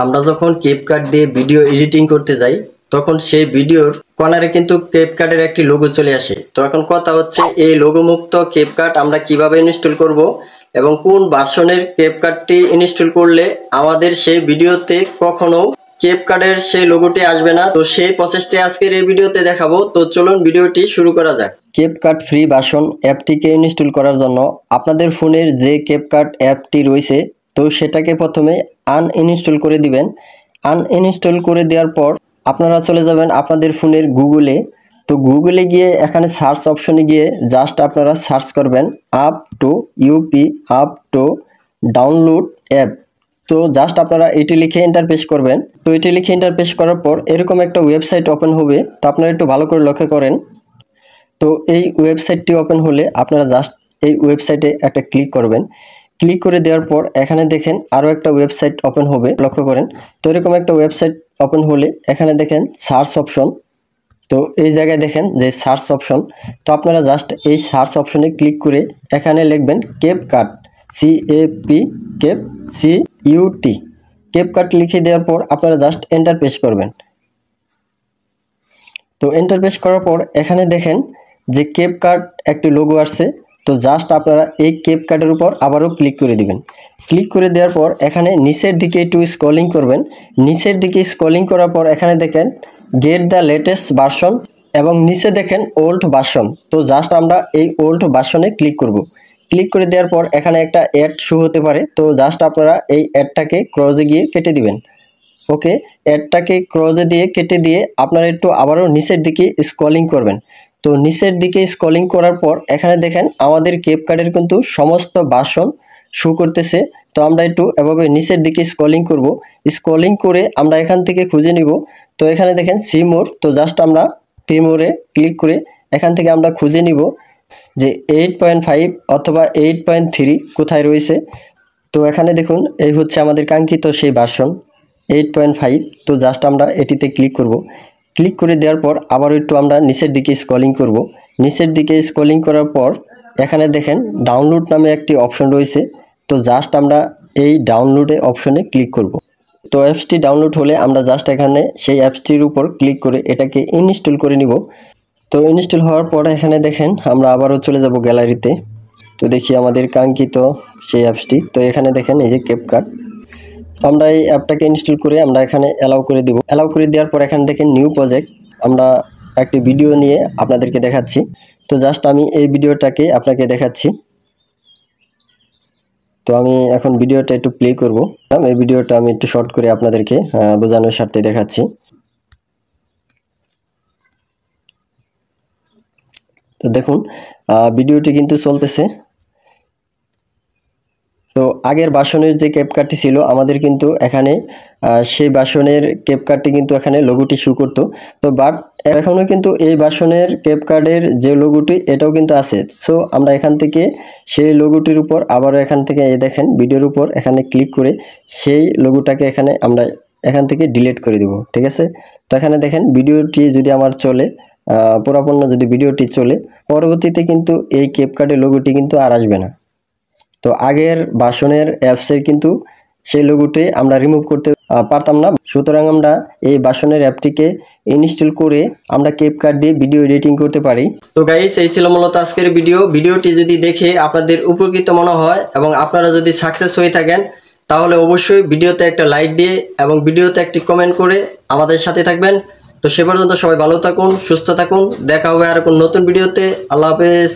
আমরা যখন ক্যাপকাট দিয়ে ভিডিও এডিটিং করতে যাই তখন সেই ভিডিওর কর্নারে কিন্তু ক্যাপকাটের একটি লোগো চলে আসে। তো এখন কথা হচ্ছে এই লোগো মুক্ত ক্যাপকাট আমরা কিভাবে ইনস্টল করব এবং কোন ভার্সনের ক্যাপকাটটি ইনস্টল করলে আমাদের সেই ভিডিওতে কখনো ক্যাপকাটের সেই লোগোটি আসবে না। তো সেই প্রসেসটি আজকের এই ভিডিওতে দেখাবো। তো চলুন ভিডিওটি শুরু করা যাক। ক্যাপকাট ফ্রি ভার্সন অ্যাপটিকে ইনস্টল করার জন্য আপনাদের ফোনের যে ক্যাপকাট অ্যাপটি রয়েছে তো সেটাকে প্রথমে আনইনস্টল করে দিবেন। আনইনস্টল করে দেওয়ার পর আপনারা চলে যাবেন আপনাদের ফোনের গুগলে। তো গুগলে গিয়ে এখানে সার্চ অপশনে গিয়ে জাস্ট আপনারা সার্চ করবেন আপ টু ডাউনলোড অ্যাপ। তো জাস্ট আপনারা এটি লিখে এন্টার প্রেস করবেন। তো এটি লিখে এন্টার প্রেস করার পর এরকম একটা ওয়েবসাইট ওপেন হবে। তো আপনারা একটু ভালো করে লক্ষ্য করেন। তো এই ওয়েবসাইটটি ওপেন হলে আপনারা জাস্ট এই ওয়েবসাইটে একটা ক্লিক করবেন। ক্লিক করে দেওয়ার পর এখানে দেখেন আরও একটা ওয়েবসাইট ওপেন হবে, লক্ষ্য করেন। তো এরকম একটা ওয়েবসাইট ওপেন হলে এখানে দেখেন সার্চ অপশন। তো এই জায়গায় দেখেন যে সার্চ অপশন। তো আপনারা জাস্ট এই সার্চ অপশনে ক্লিক করে এখানে লিখবেন ক্যাপকাট ক্যাপকাট লিখে দেওয়ার পর আপনারা জাস্ট এন্টার প্রেস করবেন। তো এন্টার প্রেস করার পর এখানে দেখেন যে ক্যাপকাট একটি লোগো আসছে। তো জাস্ট আপনারা এই ক্যাপকাটের উপর আবারও ক্লিক করে দিবেন। ক্লিক করে দেওয়ার পর এখানে নিচের দিকে একটু স্ক্রলিং করবেন। নিচের দিকে স্ক্রলিং করার পর এখানে দেখেন গেট দ্য লেটেস্ট ভার্সন এবং নিচে দেখেন ওল্ড ভার্সন। তো জাস্ট আমরা এই ওল্ড ভার্সনে ক্লিক করব। ক্লিক করে দেওয়ার পর এখানে একটা অ্যাড শো হতে পারে। তো জাস্ট আপনারা এই অ্যাডটাকে ক্রসে গিয়ে কেটে দিবেন। ওকে, অ্যাডটাকে ক্রসে দিয়ে কেটে দিয়ে আপনারা একটু আবারও নিচের দিকে স্ক্রলিং করবেন। তো নিচের দিকে স্ক্রলিং করার পর এখানে দেখেন আমাদের ক্যাপকাটের কিন্তু সমস্ত ভার্সন শো করতেছে। তো আমরা একটু এভাবে নিচের দিকে স্ক্রলিং করব। স্ক্রলিং করে আমরা এখান থেকে খুঁজে নিব। তো এখানে দেখেন সি মোর। তো জাস্ট আমরা সি মোরে ক্লিক করে এখান থেকে আমরা খুঁজে নিব যে 8.5 অথবা 8.3 কোথায় রয়েছে। তো এখানে দেখুন এই হচ্ছে আমাদের কাঙ্ক্ষিত সেই ভার্সন 8.5। তো জাস্ট আমরা এটিতে ক্লিক করব। ক্লিক করে দেওয়ার পর আবার একটু আমরা নিচের দিকে স্ক্রলিং করব। নিচের দিকে স্ক্রলিং করার পর এখানে দেখেন ডাউনলোড নামে একটি অপশন রয়েছে। তো জাস্ট আমরা এই ডাউনলোডে অপশনে ক্লিক করব। তো অ্যাপসটি ডাউনলোড হলে আমরা জাস্ট এখানে সেই অ্যাপসটির উপর ক্লিক করে এটাকে ইনস্টল করে নিব। তো ইনস্টল হওয়ার পর এখানে দেখেন আমরা আবারও চলে যাব গ্যালারিতে। তো দেখি আমাদের কাঙ্ক্ষিত সেই অ্যাপসটি। তো এখানে দেখেন এই যে ক্যাপকাট। আমরা এই অ্যাপটাকে ইনস্টল করে আমরা এখানে অ্যালাউ করে দিব। অ্যালাউ করে দেওয়ার পর এখানে দেখেন নিউ প্রজেক্ট। আমরা একটি ভিডিও নিয়ে আপনাদেরকে দেখাচ্ছি। তো জাস্ট আমি এই ভিডিওটাকে আপনাকে দেখাচ্ছি। তো আমি এখন ভিডিওটা একটু প্লে করব। এই ভিডিওটা আমি একটু শর্ট করে আপনাদেরকে বোঝানোর স্বার্থে দেখাচ্ছি। তো দেখুন ভিডিওটি কিন্তু চলতেছে। তো আগের ভার্সনের যে ক্যাপকাটটি ছিল আমাদের কিন্তু এখানে সেই ভার্সনের ক্যাপকাটটি কিন্তু এখানে লোগোটি শো করতো। তো বাট এখনও কিন্তু এই ভার্সনের ক্যাপকাটের যে লোগোটি এটাও কিন্তু আছে। সো আমরা এখান থেকে সেই লোগোটির উপর আবারও এখান থেকে দেখেন ভিডিওর উপর এখানে ক্লিক করে সেই লোগোটাকে এখানে আমরা এখান থেকে ডিলিট করে দেব। ঠিক আছে। তো এখানে দেখেন ভিডিওটি যদি আমার চলে পুরাপূর্ণ যদি ভিডিওটি চলে পরবর্তীতে কিন্তু এই ক্যাপকাটের লোগোটি কিন্তু আর আসবে না। তো আগের ভার্সনের অ্যাপসের কিন্তু সেই লোগোটি আমরা রিমুভ করতে পারতাম না। সুতরাং আমরা এই ভার্সনের অ্যাপটিকে ইনস্টল করে আমরা ক্যাপকাট দিয়ে ভিডিও এডিটিং করতে পারি। তো গাইস এই ছিল মূলত আজকের ভিডিওটি যদি দেখে আপনাদের উপকৃত মনে হয় এবং আপনারা যদি সাকসেস হয়ে থাকেন তাহলে অবশ্যই ভিডিওতে একটা লাইক দিয়ে এবং ভিডিওতে একটি কমেন্ট করে আমাদের সাথে থাকবেন। তো সে পর্যন্ত সবাই ভালো থাকুন, সুস্থ থাকুন। দেখা হবে আর কোন নতুন ভিডিওতে। আল্লাহ হাফেজ।